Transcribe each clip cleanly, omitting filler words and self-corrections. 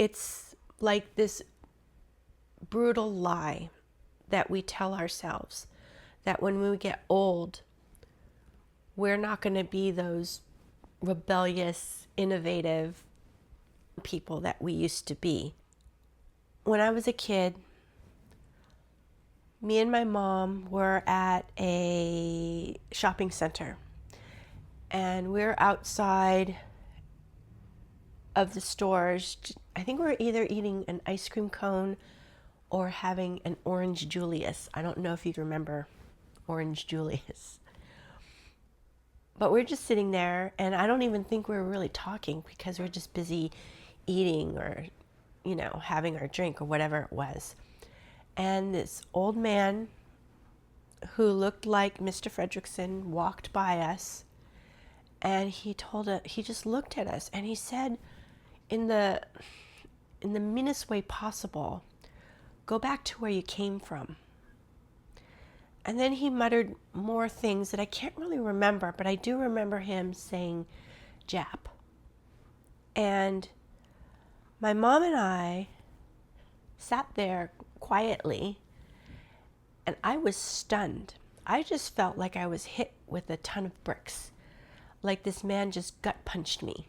It's like this brutal lie that we tell ourselves that when we get old, we're not going to be those rebellious, innovative people that we used to be. When I was a kid, me and my mom were at a shopping center, and we're outside of the stores. I think we were either eating an ice cream cone or having an orange Julius. I don't know if you'd remember orange Julius. But we're just sitting there, and I don't even think we were really talking because we're just busy eating or, having our drink or whatever it was. And this old man who looked like Mr. Fredrickson walked by us, and he just looked at us, and he said in the meanest way possible, "Go back to where you came from." And then he muttered more things that I can't really remember, but I do remember him saying Jap. And my mom and I sat there quietly, and I was stunned. I just felt like I was hit with a ton of bricks, like this man just gut punched me.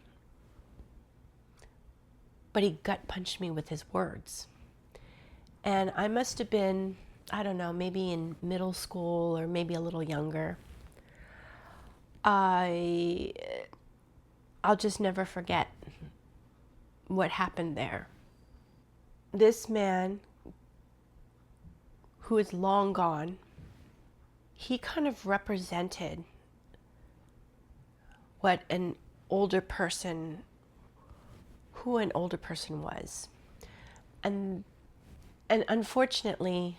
But he gut punched me with his words. And I must have been, I don't know, maybe in middle school or maybe a little younger. I'll just never forget what happened there. This man, who is long gone, he kind of represented what an older person was. And unfortunately,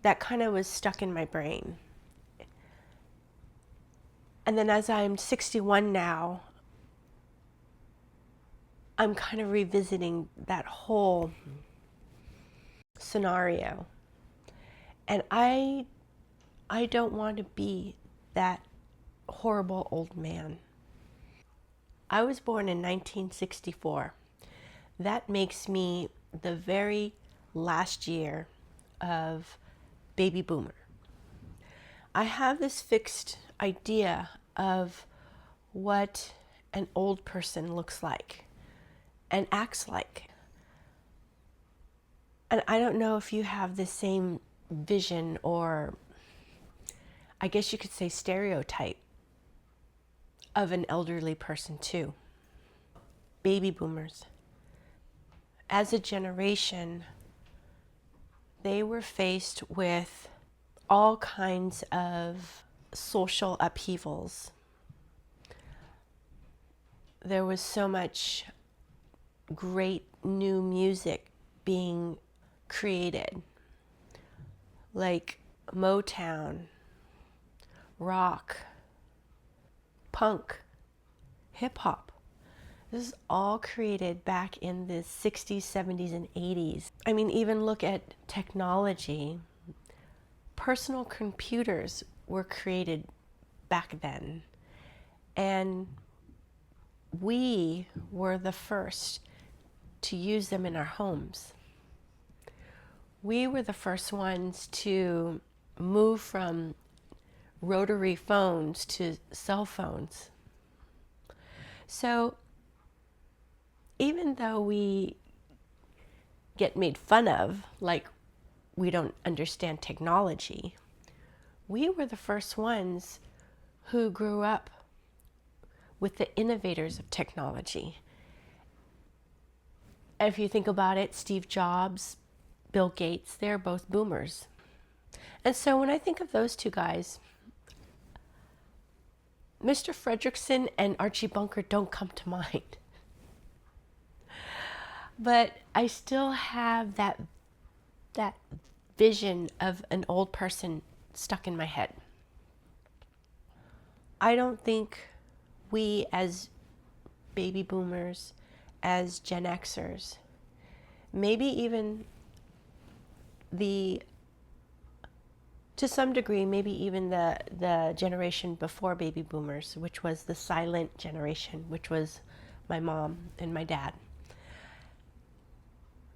that kind of was stuck in my brain. And then as I'm 61 now, I'm kind of revisiting that whole scenario. And I don't want to be that horrible old man. I was born in 1964. That makes me the very last year of baby boomer. I have this fixed idea of what an old person looks like and acts like. And I don't know if you have the same vision, or I guess you could say stereotype, of an elderly person too. Baby boomers, as a generation, they were faced with all kinds of social upheavals. There was so much great new music being created, like Motown, rock, punk, hip hop. This is all created back in the 60s, 70s, and 80s. I mean, even look at technology. Personal computers were created back then. And we were the first to use them in our homes. We were the first ones to move from rotary phones to cell phones. So even though we get made fun of, like we don't understand technology, we were the first ones who grew up with the innovators of technology. If you think about it, Steve Jobs, Bill Gates, they're both boomers. And so when I think of those two guys, Mr. Fredrickson and Archie Bunker don't come to mind. But I still have that vision of an old person stuck in my head. I don't think we as baby boomers, as Gen Xers, maybe even to some degree, maybe even the generation before baby boomers, which was the silent generation, which was my mom and my dad.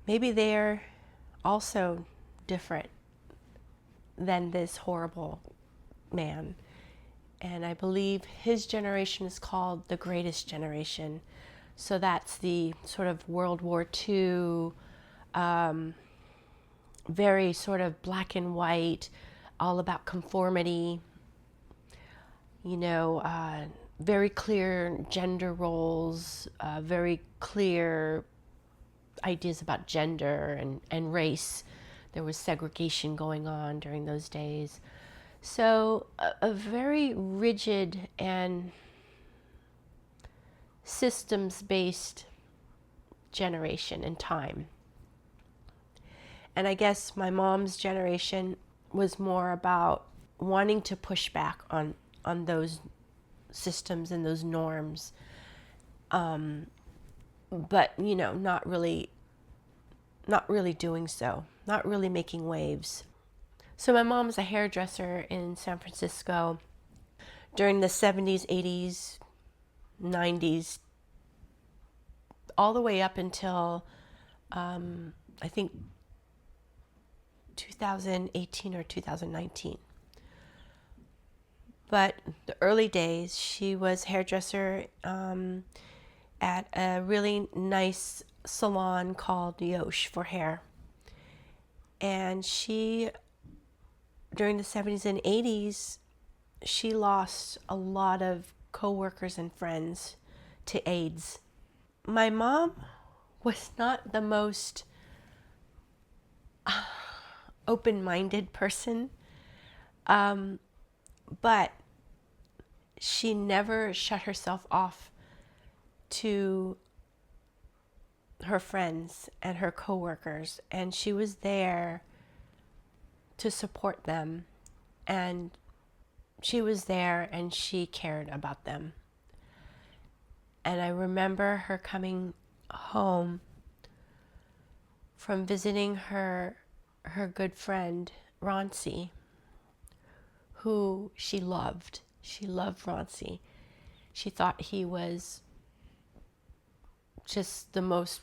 maybe they're also different than this horrible man. And I believe his generation is called the greatest generation. So that's the sort of World War II, very sort of black and white, all about conformity, very clear gender roles, very clear ideas about gender and race. There was segregation going on during those days. So a very rigid and systems-based generation and time. And I guess my mom's generation was more about wanting to push back on those systems and those norms, but not really doing so, not really making waves. So my mom's a hairdresser in San Francisco during the 70s, 80s, 90s, all the way up until I think 2018 or 2019. But the early days, she was hairdresser at a really nice salon called Yosh for hair. And she, during the 70s and 80s, she lost a lot of coworkers and friends to AIDS. My mom was not the most open-minded person, but she never shut herself off to her friends and her coworkers, and she was there to support them, and she was there and she cared about them. And I remember her coming home from visiting her good friend Ronci, who she loved. She loved Ronci. She thought he was just the most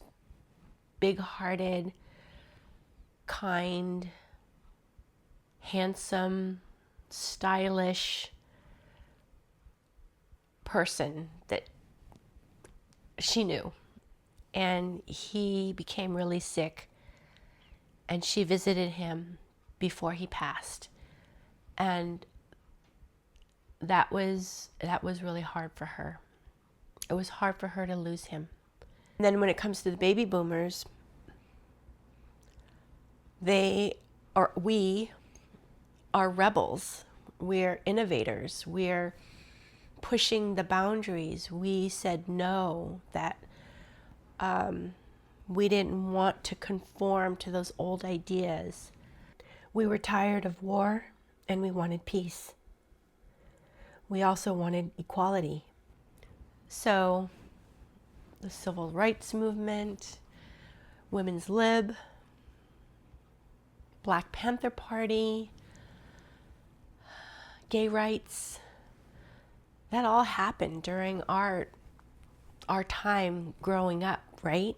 big-hearted, kind, handsome, stylish person that she knew. And he became really sick, and she visited him before he passed. And that was really hard for her. It was hard for her to lose him. And then when it comes to the baby boomers, we are rebels. We're innovators. We're pushing the boundaries. We said no, that we didn't want to conform to those old ideas. We were tired of war and we wanted peace. We also wanted equality. So the civil rights movement, Women's Lib, Black Panther Party, gay rights, that all happened during our time growing up, right?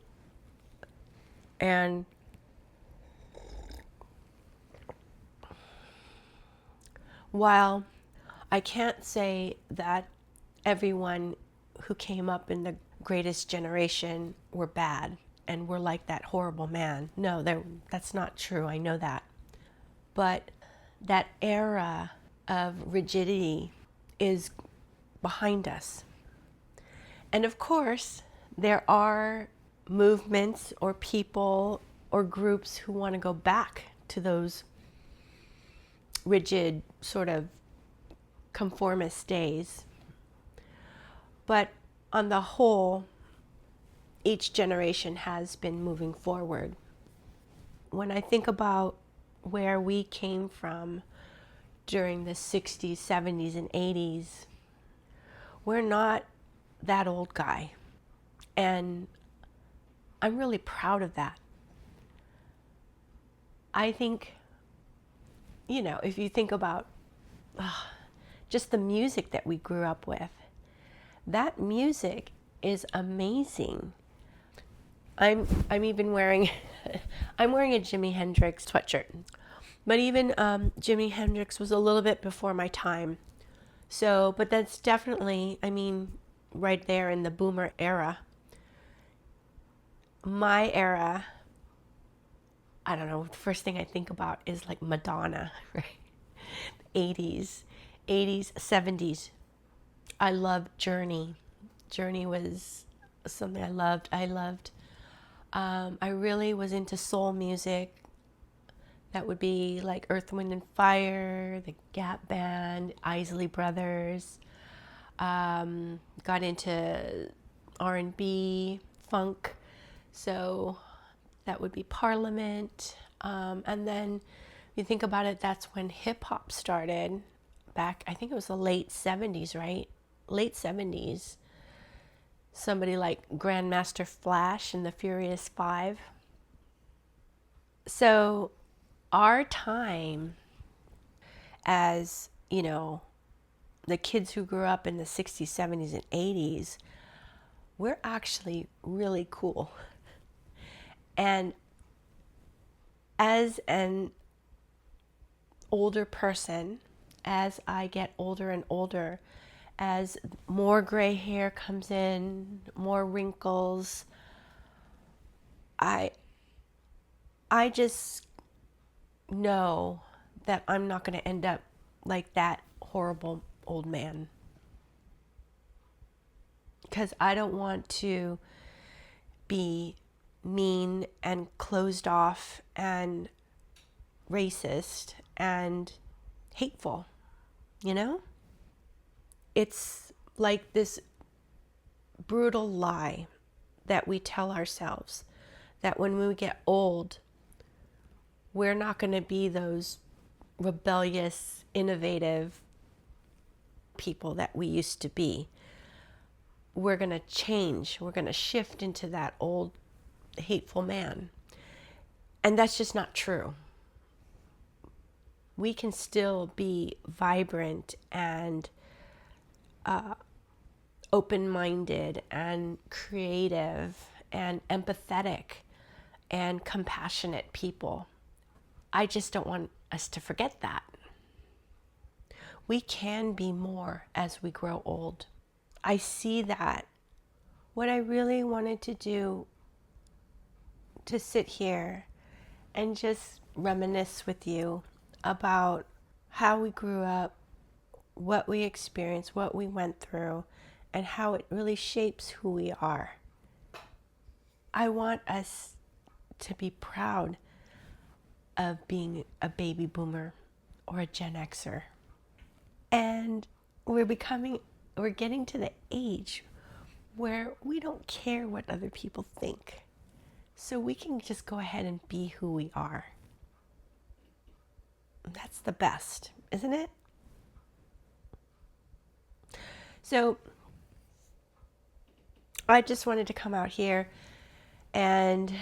And while I can't say that everyone who came up in the greatest generation were bad and were like that horrible man. No, that's not true. I know that. But that era of rigidity is behind us. And of course, there are movements or people or groups who want to go back to those rigid sort of conformist days. But on the whole, each generation has been moving forward. When I think about where we came from during the 60s, 70s, and 80s, we're not that old guy. And I'm really proud of that. I think, if you think about just the music that we grew up with, that music is amazing. I'm even wearing I'm wearing a Jimi Hendrix sweatshirt. But even Jimi Hendrix was a little bit before my time. So, but that's definitely, I mean, right there in the boomer era. My era, I don't know, the first thing I think about is like Madonna, right? 80s, 80s, 70s. I loved Journey. Journey was something I loved. I really was into soul music. That would be like Earth, Wind, and Fire, the Gap Band, Isley Brothers. Got into R&B, funk. So that would be Parliament. And then you think about it, that's when hip hop started back, I think it was the late 70s, right? Late 70s. Somebody like Grandmaster Flash and the Furious Five. So our time as, you know, the kids who grew up in the 60s, 70s, and 80s, we're actually really cool. And as an older person, as I get older and older, as more gray hair comes in, more wrinkles, I just know that I'm not going to end up like that horrible old man. Because I don't want to be mean and closed off and racist and hateful, you know? It's like this brutal lie that we tell ourselves that when we get old, we're not going to be those rebellious, innovative people that we used to be. We're going to change. We're going to shift into that old, hateful man. And that's just not true. We can still be vibrant and open-minded and creative and empathetic and compassionate people. I just don't want us to forget that. We can be more as we grow old. I see that. What I really wanted to do, to sit here and just reminisce with you about how we grew up, what we experienced, what we went through, and how it really shapes who we are. I want us to be proud of being a baby boomer or a Gen Xer. And we're getting to the age where we don't care what other people think. So we can just go ahead and be who we are. That's the best, isn't it? So I just wanted to come out here and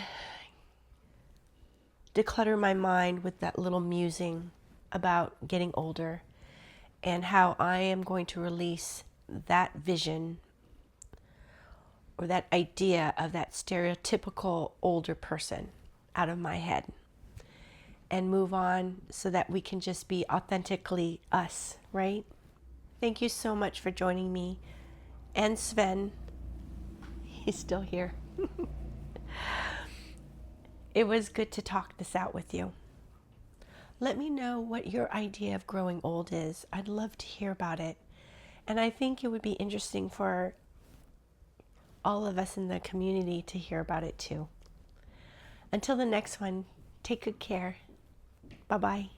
declutter my mind with that little musing about getting older and how I am going to release that vision or that idea of that stereotypical older person out of my head and move on so that we can just be authentically us, right? Thank you so much for joining me. And Sven, he's still here. It was good to talk this out with you. Let me know what your idea of growing old is. I'd love to hear about it. And I think it would be interesting for all of us in the community to hear about it too. Until the next one, take good care. Bye-bye.